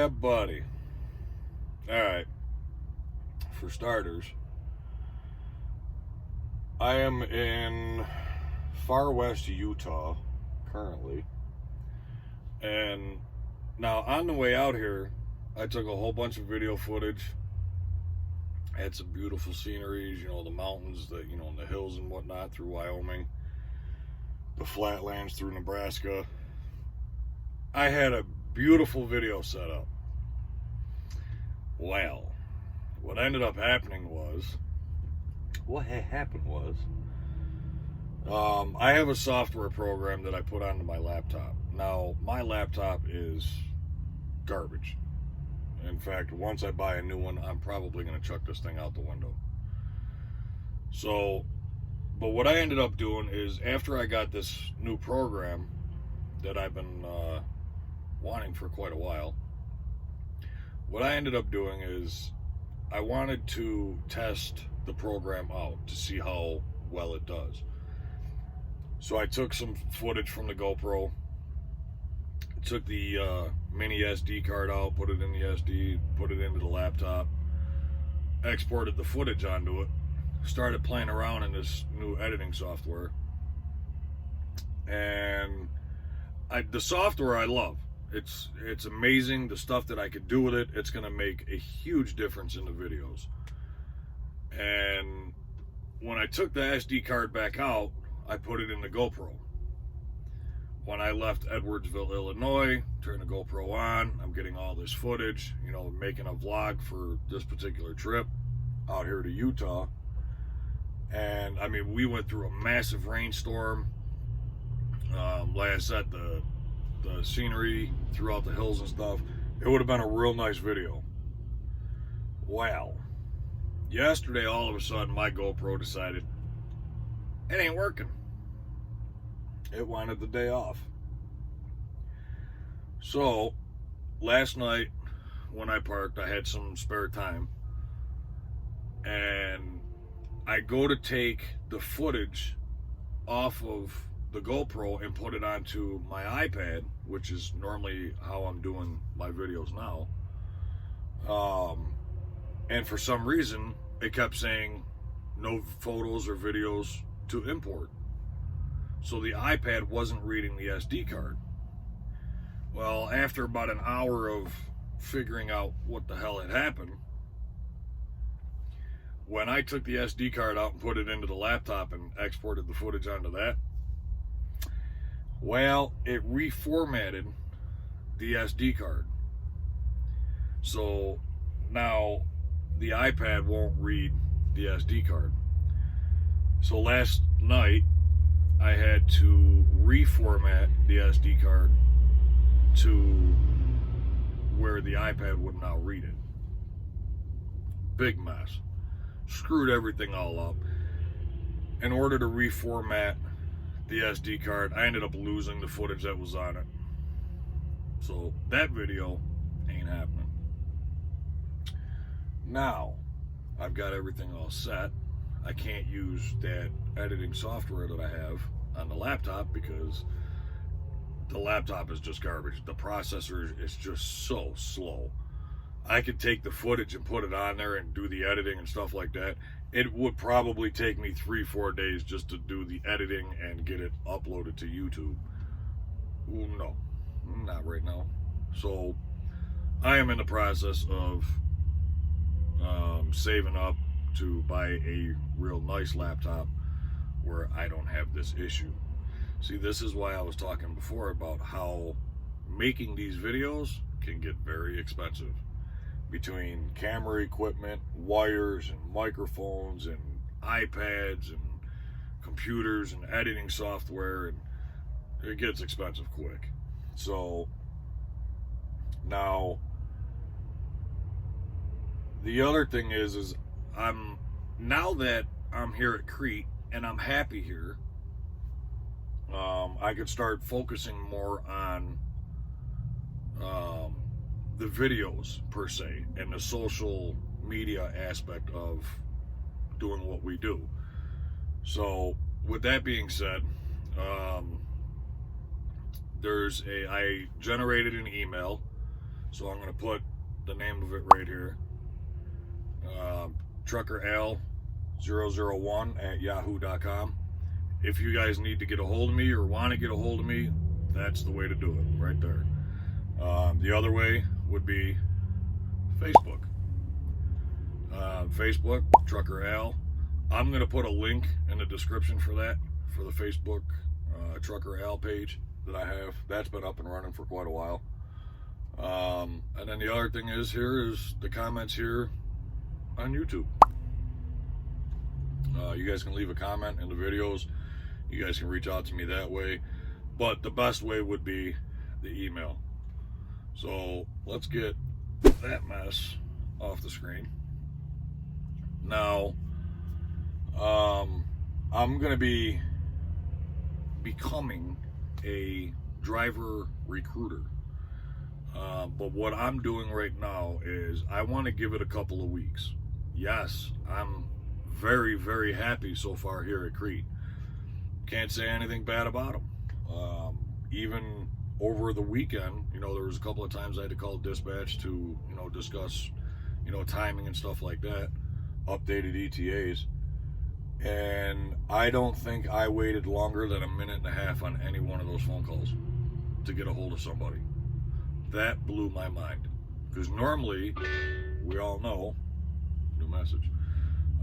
Yeah, buddy. Alright, for starters, I am in far west Utah currently. And now on the way out here, I took a whole bunch of video footage. Had some beautiful sceneries, the mountains, and the hills and whatnot through Wyoming, the flatlands through Nebraska. I had a beautiful video set up. Well, what ended up happening was, I have a software program that I put onto my laptop. Now, my laptop is garbage. In fact, once I buy a new one, I'm probably going to chuck this thing out the window. So, but what I ended up doing is, after I got this new program that I've been wanting for quite a while, what I ended up doing is I wanted to test the program out to see how well it does. So I took some footage from the GoPro, took the mini SD card out, put it in the SD, put it into the laptop, exported the footage onto it, started playing around in this new editing software. And the software I love. It's amazing, the stuff that I could do with it. It's going to make a huge difference in the videos. And when I took the SD card back out, I put it in the GoPro. When I left Edwardsville, Illinois, turned the GoPro on, I'm getting all this footage, making a vlog for this particular trip out here to Utah. And I mean, we went through a massive rainstorm. Like I said, the scenery throughout the hills and stuff, it would have been a real nice video. Well, yesterday all of a sudden my GoPro decided it ain't working. It wanted the day off. So last night when I parked, I had some spare time, and I go to take the footage off of the GoPro and put it onto my iPad, which is normally how I'm doing my videos now. And for some reason, it kept saying no photos or videos to import. So the iPad wasn't reading the SD card. Well, after about an hour of figuring out what the hell had happened, when I took the SD card out and put it into the laptop and exported the footage onto that, well, it reformatted the SD card. So now the iPad won't read the SD card. So last night I had to reformat the SD card to where the iPad would now read it. Big mess. Screwed everything all up. In order to reformat the SD card, I ended up losing the footage that was on it. So that video ain't happening. Now, I've got everything all set. I can't use that editing software that I have on the laptop because the laptop is just garbage. The processor is just so slow. I could take the footage and put it on there and do the editing and stuff like that. It would probably take me 3-4 days just to do the editing and get it uploaded to YouTube. Ooh, no, not right now. So I am in the process of saving up to buy a real nice laptop where I don't have this issue. See, this is why I was talking before about how making these videos can get very expensive. Between camera equipment, wires, and microphones, and iPads, and computers, and editing software, and it gets expensive quick. So now the other thing is now that I'm here at Crete and I'm happy here, I could start focusing more on the videos per se and the social media aspect of doing what we do. So with that being said, I generated an email So I'm going to put the name of it right here. TruckerAl001@yahoo.com. If you guys need to get a hold of me or want to get a hold of me, that's the way to do it, right there. The other way would be Facebook. Facebook, TruckerAl. I'm going to put a link in the description for that, for the Facebook TruckerAl page that I have. That's been up and running for quite a while. And then the other thing is, here is the comments here on YouTube. You guys can leave a comment in the videos. You guys can reach out to me that way. But the best way would be the email. So let's get that mess off the screen. Now, I'm going to be becoming a driver recruiter. But what I'm doing right now is I want to give it a couple of weeks. Yes, I'm very, very happy so far here at Crete. Can't say anything bad about them. Even over the weekend, there was a couple of times I had to call dispatch to, discuss, timing and stuff like that, updated ETAs. And I don't think I waited longer than a minute and a half on any one of those phone calls to get a hold of somebody. That blew my mind. Because normally, we all know, new message,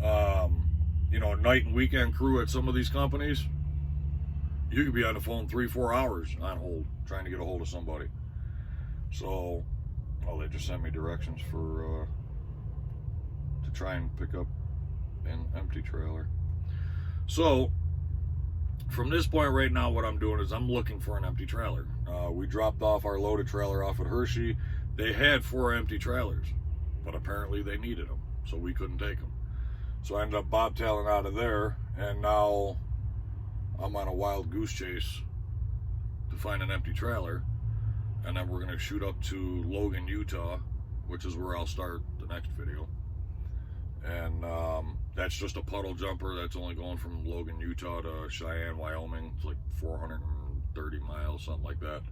night and weekend crew at some of these companies, you could be on the phone 3-4 hours on hold trying to get a hold of somebody. So, they just sent me directions for to try and pick up an empty trailer. So, from this point right now, what I'm doing is I'm looking for an empty trailer. We dropped off our loaded trailer off at Hershey. They had 4 empty trailers, but apparently they needed them, so we couldn't take them. So I ended up bobtailing out of there, and now I'm on a wild goose chase to find an empty trailer, and then we're going to shoot up to Logan, Utah, which is where I'll start the next video. And that's just a puddle jumper that's only going from Logan, Utah to Cheyenne, Wyoming. It's like 430 miles, something like that.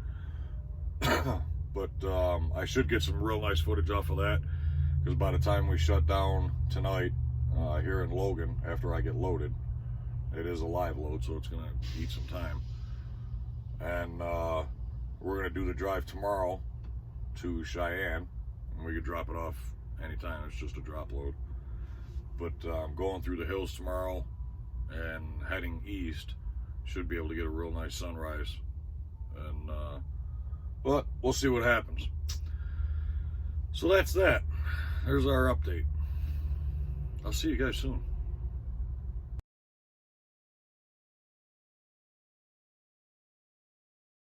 But I should get some real nice footage off of that, because by the time we shut down tonight here in Logan, after I get loaded, it is a live load, so it's going to eat some time. And we're going to do the drive tomorrow to Cheyenne, and we could drop it off anytime. It's just a drop load. But going through the hills tomorrow and heading east, should be able to get a real nice sunrise. And but we'll see what happens. So that's that. There's our update. I'll see you guys soon.